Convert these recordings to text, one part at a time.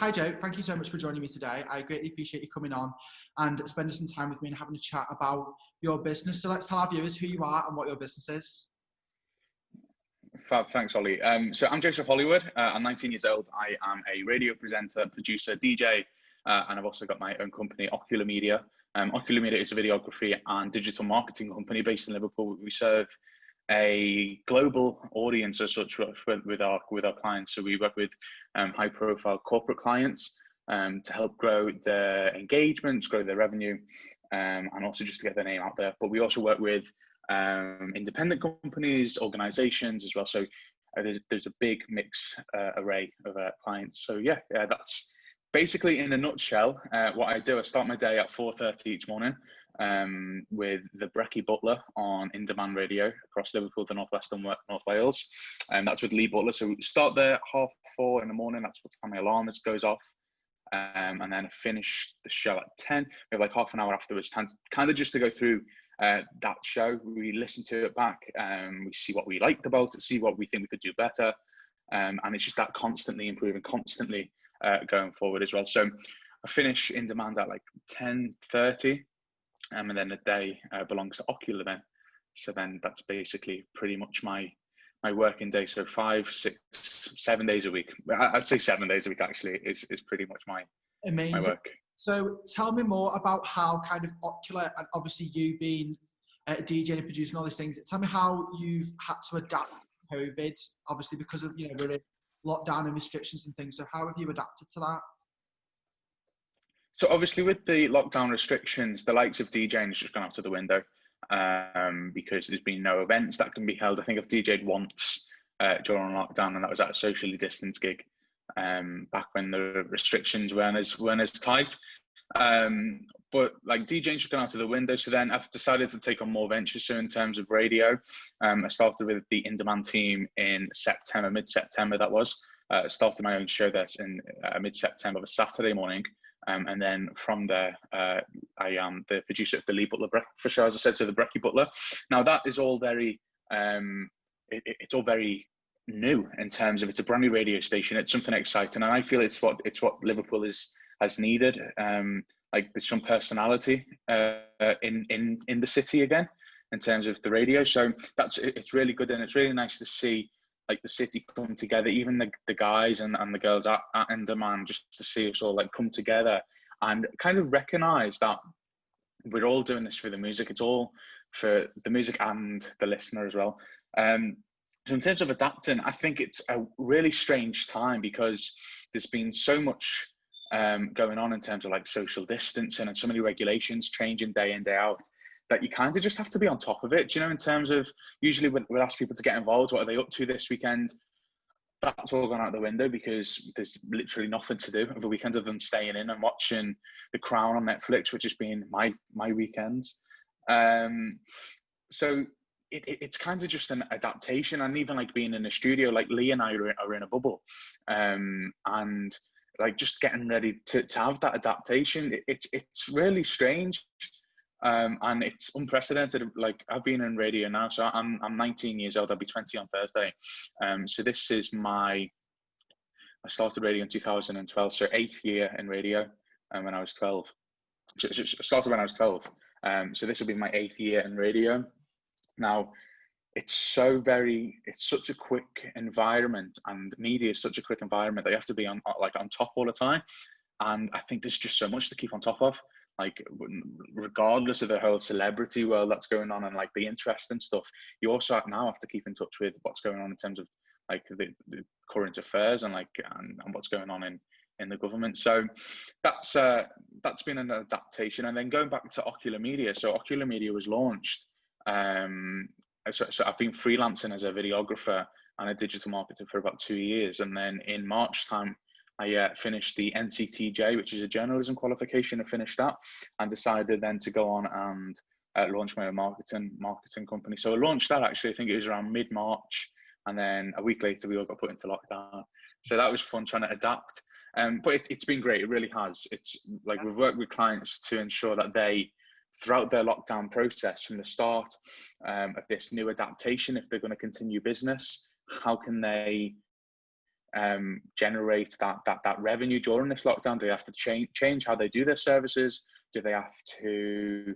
hi Joe, thank you so much for joining me today. I greatly appreciate you coming on and spending some time with me and having a chat about your business. So let's tell our viewers who you are and what your business is. Fab, thanks, Ollie. So I'm Josef Hollywood. I'm 19 years old. I am a radio presenter, producer, DJ, and I've also got my own company, Ocular Media. Ocular Media is a videography and digital marketing company based in Liverpool. We serve a global audience as such with our clients. So we work with high-profile corporate clients to help grow their engagements, grow their revenue, and also just to get their name out there. But we also work with independent companies, organizations as well. So there's a big mix array of clients. So yeah, that's basically in a nutshell what I do. I start my day at 4:30 each morning with the Breckie Butler on in-demand radio across Liverpool, the Northwest and North Wales. And that's with Lee Butler. So we start there at 4:30 in the morning. That's what time my alarm goes off. And then I finish the show at 10. We have like half an hour afterwards, kind of just to go through that show. We listen to it back, we see what we liked about it, see what we think we could do better, and it's just that constantly improving, constantly going forward as well. So I finish in demand at like 10:30, and then the day belongs to Ocular then. So then that's basically pretty much my working day. So 5, 6, 7 days a week. I'd say 7 days a week actually is pretty much my work. So tell me more about how kind of Ocular, and obviously you being a DJ and producing all these things, tell me how you've had to adapt to COVID, obviously because of, we're in lockdown and restrictions and things. So how have you adapted to that? So obviously with the lockdown restrictions, the likes of DJing has just gone out of the window because there's been no events that can be held. I think I've DJed once during lockdown, and that was at a socially distanced gig. Back when the restrictions weren't as tight, but like DJing's just gone out of the window. So then I've decided to take on more ventures. So in terms of radio, I started with the in-demand team in September, mid-September that was. Started my own show there in mid-September, of a Saturday morning. And then from there, I am the producer of the Lee Butler Breakfast Show, as I said, so the Breckie Butler. Now that is all very, it's all very new in terms of, it's a brand new radio station. It's something exciting, and I feel it's what Liverpool has needed. Like there's some personality in the city again in terms of the radio. So it's really good, and it's really nice to see like the city come together, even the guys and the girls at In Demand, just to see us all like come together and kind of recognise that we're all doing this for the music. It's all for the music and the listener as well. So in terms of adapting, I think it's a really strange time because there's been so much going on in terms of like social distancing and so many regulations changing day in, day out, that you kind of just have to be on top of it. In terms of, usually we'll ask people to get involved. What are they up to this weekend? That's all gone out the window because there's literally nothing to do over the weekend other than staying in and watching The Crown on Netflix, which has been my weekends. So it's kind of just an adaptation, and even like being in a studio, like Lee and I are in a bubble, and like just getting ready to have that adaptation. It's really strange, and it's unprecedented. Like I've been in radio now, so I'm 19 years old. I'll be 20 on Thursday. So this is I started radio in 2012, so 8th year in radio, when I was 12. So I started when I was 12. So this will be my 8th year in radio. Now, it's such a quick environment, and media is such a quick environment that you have to be on top all the time. And I think there's just so much to keep on top of, like regardless of the whole celebrity world that's going on and like the interest and stuff. You also now have to keep in touch with what's going on in terms of like the current affairs and and what's going on in the government. So that's been an adaptation. And then going back to Ocular Media. So Ocular Media was launched. So I've been freelancing as a videographer and a digital marketer for about 2 years. And then in March time, I finished the NCTJ, which is a journalism qualification. I finished that and decided then to go on and launch my own marketing company. So I launched that actually, I think it was around mid-March. And then a week later, we all got put into lockdown. So that was fun trying to adapt. But it's been great. It really has. It's like we've worked with clients to ensure that they, throughout their lockdown process, from the start of this new adaptation, if they're going to continue business, how can they generate that revenue during this lockdown? Do they have to change how they do their services? Do they have to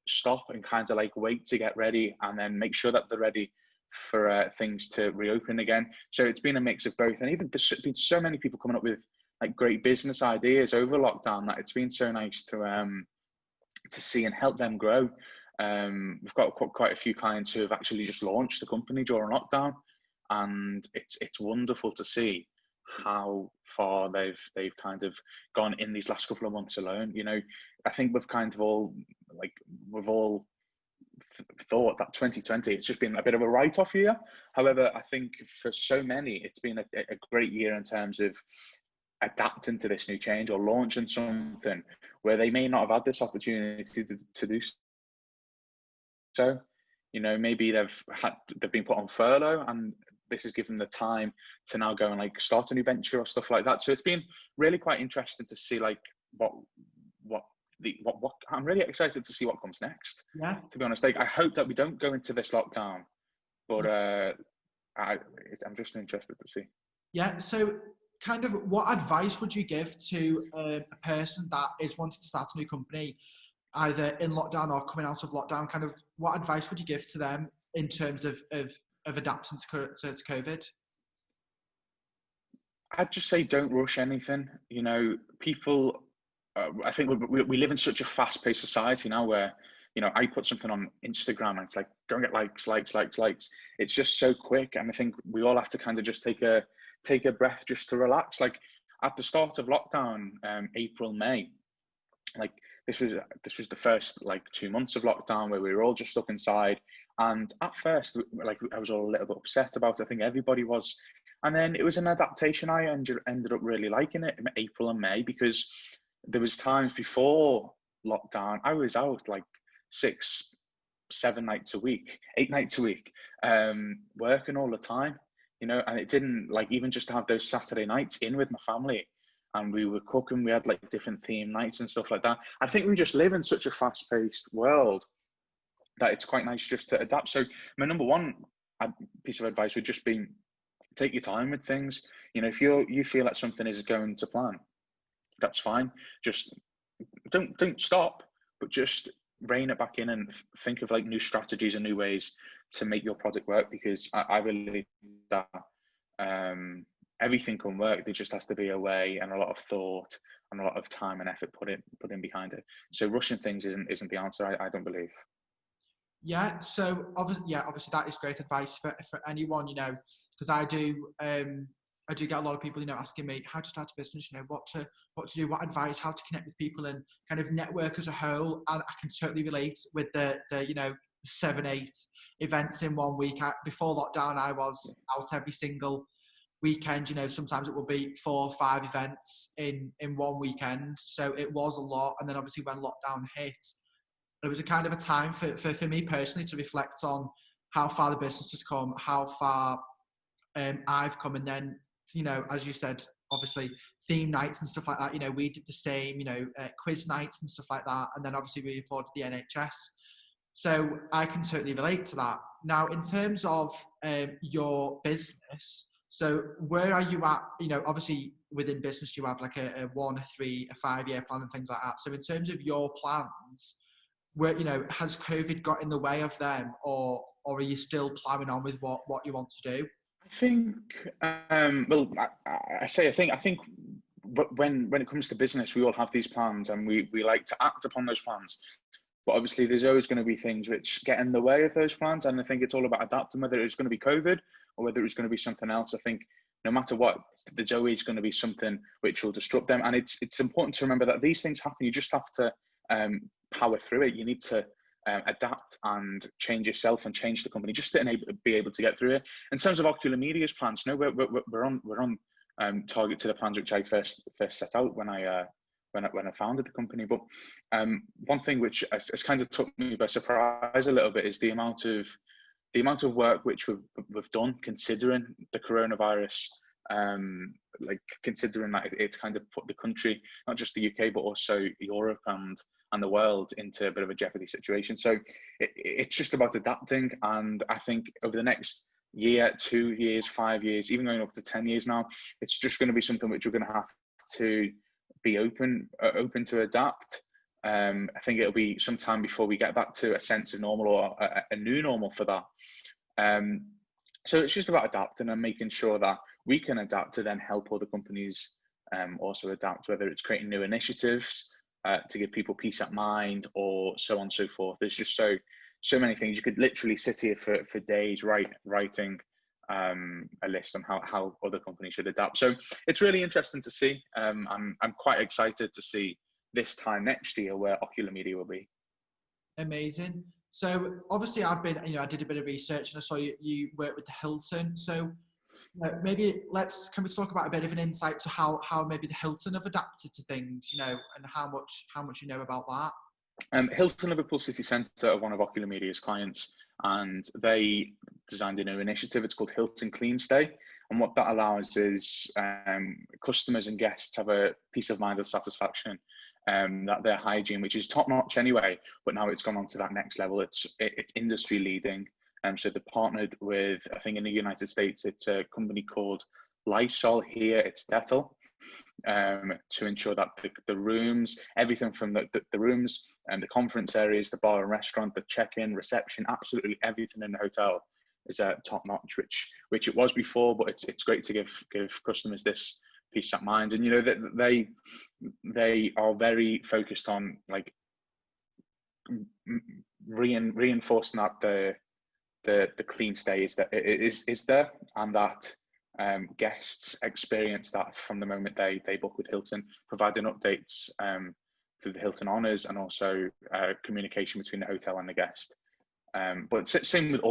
stop and kind of like wait to get ready and then make sure that they're ready for things to reopen again? So it's been a mix of both, and even there's been so many people coming up with like great business ideas over lockdown that it's been so nice to see and help them grow. We've got quite a few clients who have actually just launched the company during lockdown, and it's wonderful to see how far they've kind of gone in these last couple of months alone. You know, I think we've kind of all thought that 2020 it's just been a bit of a write-off year. However, I think for so many it's been a great year in terms of adapting to this new change or launching something where they may not have had this opportunity to do so. You know, maybe they've been put on furlough, and this has given them the time to now go and like start a new venture or stuff like that. So it's been really quite interesting to see like what I'm really excited to see what comes next. Yeah. To be honest, like I hope that we don't go into this lockdown, but I'm just interested to see. Yeah. So kind of what advice would you give to a person that is wanting to start a new company, either in lockdown or coming out of lockdown? Kind of what advice would you give to them in terms of adapting to COVID? I'd just say don't rush anything. You know, people, I think we live in such a fast-paced society now where, you know, I put something on Instagram and it's like, go and get likes. It's just so quick. And I think we all have to kind of just take a breath just to relax. Like at the start of lockdown, April, May, like this was the first like 2 months of lockdown where we were all just stuck inside. And at first, like I was all a little bit upset about it. I think everybody was. And then it was an adaptation. I ended up really liking it in April and May, because there was times before lockdown, I was out like 6, 7 nights a week, 8 nights a week, working all the time, you know, and it didn't like even just to have those Saturday nights in with my family. And we were cooking, we had like different theme nights and stuff like that. I think we just live in such a fast-paced world that it's quite nice just to adapt. So my number one piece of advice would just be, take your time with things. You know, if you feel that something is going to plan, that's fine. Just don't stop, but just rein it back in and think of like new strategies and new ways to make your product work. Because I believe that everything can work. There just has to be a way and a lot of thought and a lot of time and effort put in behind it. So rushing things isn't the answer. I don't believe. Yeah, so obviously that is great advice for anyone, you know, because I do get a lot of people, you know, asking me how to start a business, you know, what to do, what advice, how to connect with people and kind of network as a whole. And I can totally relate with the you know, 7-8 events in 1 week. Before lockdown, I was out every single weekend. You know, sometimes it would be 4 or 5 events in 1 weekend. So it was a lot. And then obviously when lockdown hit, it was a kind of a time for me personally to reflect on how far the business has come, how far I've come. And then, you know, as you said, obviously theme nights and stuff like that, you know, we did the same, you know, quiz nights and stuff like that. And then obviously we applauded the NHS. So I can totally relate to that. Now, in terms of your business, so where are you at? You know, obviously within business, you have like a 1, a 3, a 5-year plan and things like that. So in terms of your plans, where, you know, has COVID got in the way of them, or are you still plowing on with what you want to do? I think, well, I think when it comes to business, we all have these plans and we like to act upon those plans. But obviously there's always going to be things which get in the way of those plans. And I think it's all about adapting, whether it's going to be COVID or whether it's going to be something else. I think no matter what, there's always going to be something which will disrupt them. And it's important to remember that these things happen. You just have to power through it. You need to adapt and change yourself and change the company just to be able to get through it. In terms of Ocular Media's plans, no, we're on target to the plans which I first set out when I founded the company. But one thing which has kind of took me by surprise a little bit is the amount of work which we've done, considering the coronavirus, like considering that it's kind of put the country, not just the UK, but also Europe and the world into a bit of a jeopardy situation. So it's just about adapting. And I think over the next year, 2 years, 5 years, even going up to 10 years now. It's just going to be something which we're going to have to be open to adapt. I think it'll be some time before we get back to a sense of normal, or a new normal for that. So it's just about adapting and making sure that we can adapt to then help other companies also adapt, whether it's creating new initiatives to give people peace of mind, or so on and so forth. There's just so many things. You could literally sit here for days writing a list on how other companies should adapt. So it's really interesting to see. I'm quite excited to see this time next year where Ocular Media will be. Amazing. So obviously I did a bit of research and I saw you work with the Hilton. So maybe can we talk about a bit of an insight to how maybe the Hilton have adapted to things, and how much you know about that? Hilton Liverpool City Centre are one of Ocular Media's clients, and they designed a new initiative. It's called Hilton Clean Stay. And what that allows is customers and guests to have a peace of mind and satisfaction that their hygiene, which is top notch anyway, but now it's gone on to that next level. It's industry leading. So they partnered with, I think in the United States, it's a company called Lysol. Here it's Dettol, to ensure that the rooms, everything from the rooms and the conference areas, the bar and restaurant, the check-in, reception, absolutely everything in the hotel is top notch, which it was before, but it's great to give customers this peace of mind. And that they are very focused on like reinforcing that the clean stay is there, and that guests experience that from the moment they book with Hilton, providing updates through the Hilton Honors, and also communication between the hotel and the guest. But same with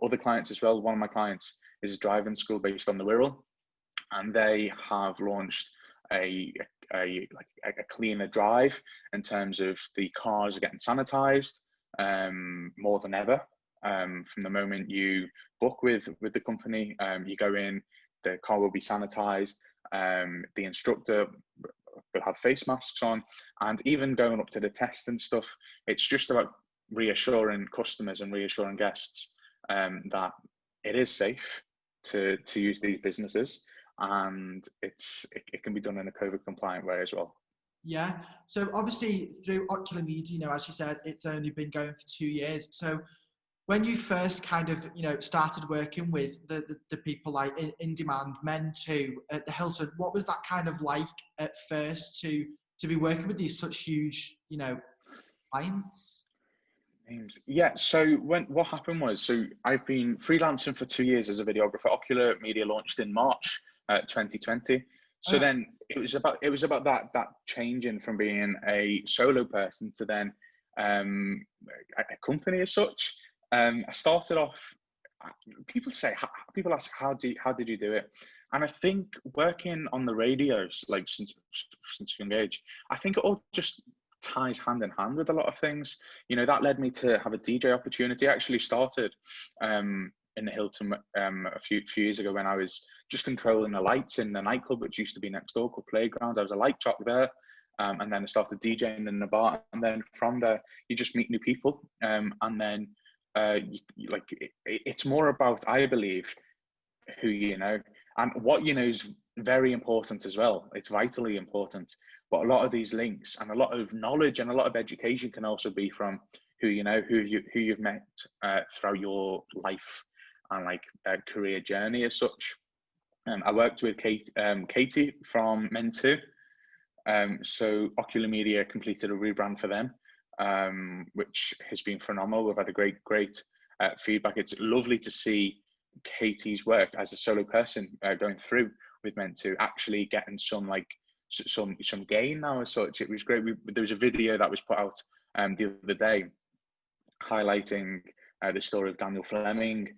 other clients as well. One of my clients is a driving school based on the Wirral, and they have launched a cleaner drive in terms of the cars are getting sanitized more than ever. From the moment you book with the company, you go in, the car will be sanitized, the instructor will have face masks on, and even going up to the test and stuff, it's just about reassuring customers and reassuring guests that it is safe to use these businesses, and it can be done in a COVID compliant way as well. Yeah. So obviously through Ocular Media, as you said, it's only been going for 2 years. So when you first kind of, started working with the people like In Demand, Men Too at the Hilton, what was that kind of like at first to be working with these such huge, clients? Yeah, so what happened was, so I've been freelancing for 2 years as a videographer. Ocular Media launched in March 2020. So then it was about that changing from being a solo person to then a company as such. I started off. People ask how did you do it? And I think working on the radios, like since young age, I think it all just ties hand in hand with a lot of things. That led me to have a DJ opportunity. I actually started in the Hilton a few years ago when I was just controlling the lights in the nightclub, which used to be next door, called Playground. I was a light jock there. And then I started DJing in the bar, and then from there you just meet new people, and then it's more about, I believe, who you know, and what you know is very important as well. It's vitally important, but a lot of these links and a lot of knowledge and a lot of education can also be from who you know, who you've met throughout your life and career journey as such. I worked with Katie from Men Too. So Ocular Media completed a rebrand for them, which has been phenomenal. We've had a great feedback. It's lovely to see Katie's work as a solo person going through with Men Too, actually getting some gain now as such. It was great. There was a video that was put out the other day highlighting the story of Daniel Fleming,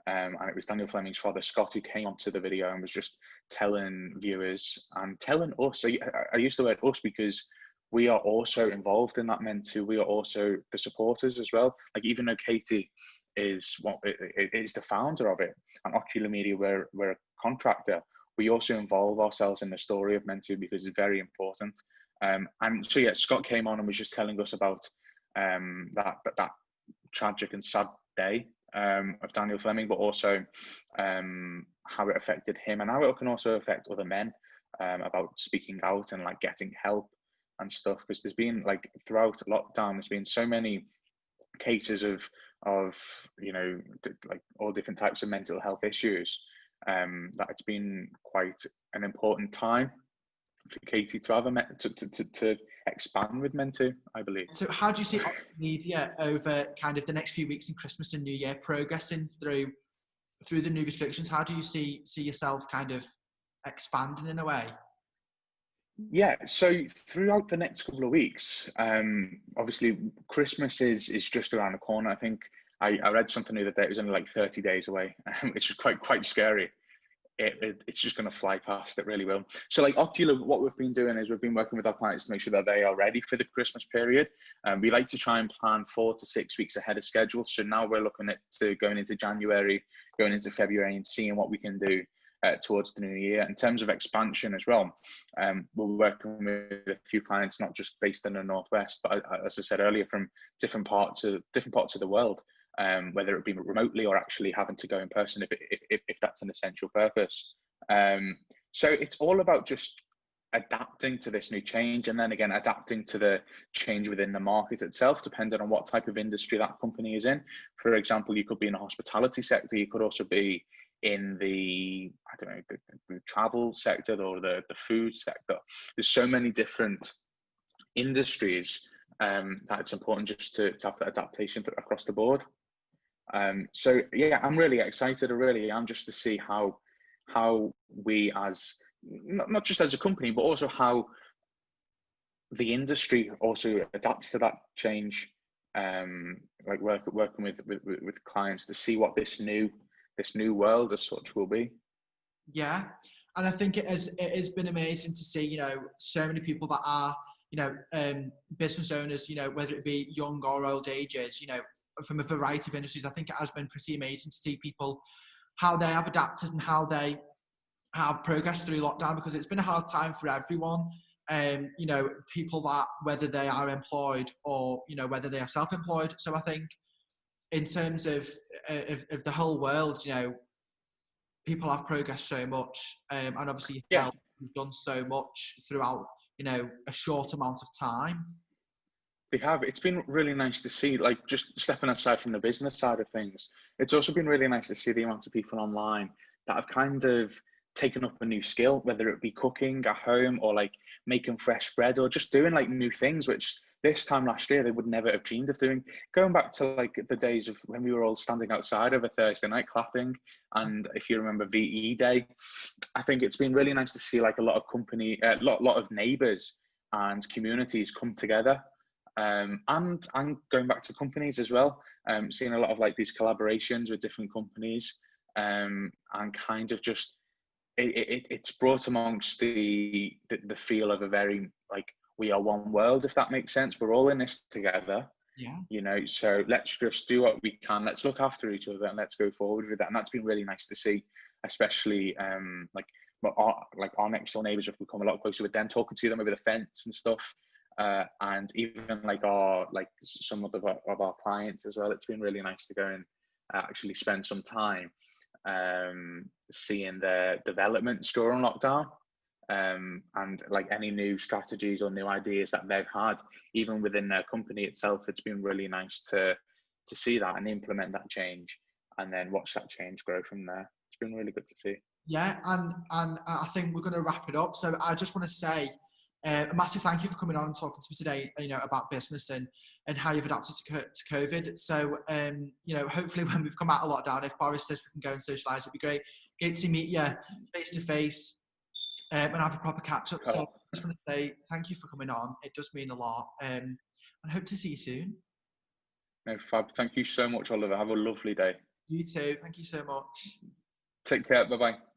and it was Daniel Fleming's father Scott who came onto the video and was just telling viewers and telling us. I use the word us because we are also involved in that Men Too. We are also the supporters as well. Even though Katie is the founder of it, and Ocular Media, we're a contractor, we also involve ourselves in the story of Men Too because it's very important. And so yeah, Scott came on and was just telling us about that tragic and sad day of Daniel Fleming, but also how it affected him and how it can also affect other men, about speaking out and like getting help and stuff. Because there's been like throughout lockdown, there's been so many cases of like all different types of mental health issues, that it's been quite an important time for Katie to have to expand with Mento, I believe. So how do you see Ocular Media over kind of the next few weeks in Christmas and New Year progressing through the new restrictions? How do you see yourself kind of expanding in a way? Yeah, so throughout the next couple of weeks, obviously Christmas is just around the corner. I think I read something the other day, it was only like 30 days away, which is quite scary. It's just going to fly past, it really will. So like Ocular, what we've been doing is we've been working with our clients to make sure that they are ready for the Christmas period. We like to try and plan 4 to 6 weeks ahead of schedule. So now we're looking at going into January, going into February, and seeing what we can do towards the new year. In terms of expansion as well, we're working with a few clients, not just based in the Northwest, but as I said earlier, from different parts of the world. Whether it be remotely or actually having to go in person if that's an essential purpose. So it's all about just adapting to this new change, and then again adapting to the change within the market itself, depending on what type of industry that company is in. For example, you could be in the hospitality sector, you could also be in the travel sector or the food sector. There's so many different industries that it's important just to have that adaptation across the board. So yeah, I'm really excited. I really am, just to see how we, as not just as a company, but also how the industry also adapts to that change. Like working with clients to see what this new world as such will be. Yeah, and I think it has been amazing to see, so many people that are, business owners, whether it be young or old ages, from a variety of industries. I think it has been pretty amazing to see people, how they have adapted and how they have progressed through lockdown, because it's been a hard time for everyone. People that, whether they are employed or, whether they are self-employed. So I think in terms of the whole world, people have progressed so much. And obviously yourself, you've done so much throughout, a short amount of time. They have. It's been really nice to see, like, just stepping aside from the business side of things, it's also been really nice to see the amount of people online that have kind of taken up a new skill, whether it be cooking at home or like making fresh bread or just doing like new things, which this time last year they would never have dreamed of doing. Going back to like the days of when we were all standing outside over Thursday night clapping, and if you remember VE Day, I think it's been really nice to see like a lot of lot of neighbours and communities come together. And going back to companies as well, seeing a lot of like these collaborations with different companies, and kind of just it's brought amongst the feel of a very like we are one world, if that makes sense. We're all in this together. Yeah. So let's just do what we can. Let's look after each other and let's go forward with that. And that's been really nice to see, especially our next door neighbours have become a lot closer with them, talking to them over the fence and stuff. And even some of our clients as well. It's been really nice to go and actually spend some time seeing their developments during lockdown, and like any new strategies or new ideas that they've had, even within their company itself. It's been really nice to see that and implement that change, and then watch that change grow from there. It's been really good to see. Yeah, and I think we're going to wrap it up. So I just want to say a massive thank you for coming on and talking to me today, about business and how you've adapted to COVID. So, hopefully when we've come out of lockdown, if Boris says we can go and socialise, it'd be great. Great to meet you face to face and have a proper catch up. So I just want to say thank you for coming on. It does mean a lot. And hope to see you soon. No, fab. Thank you so much, Oliver. Have a lovely day. You too. Thank you so much. Take care. Bye-bye.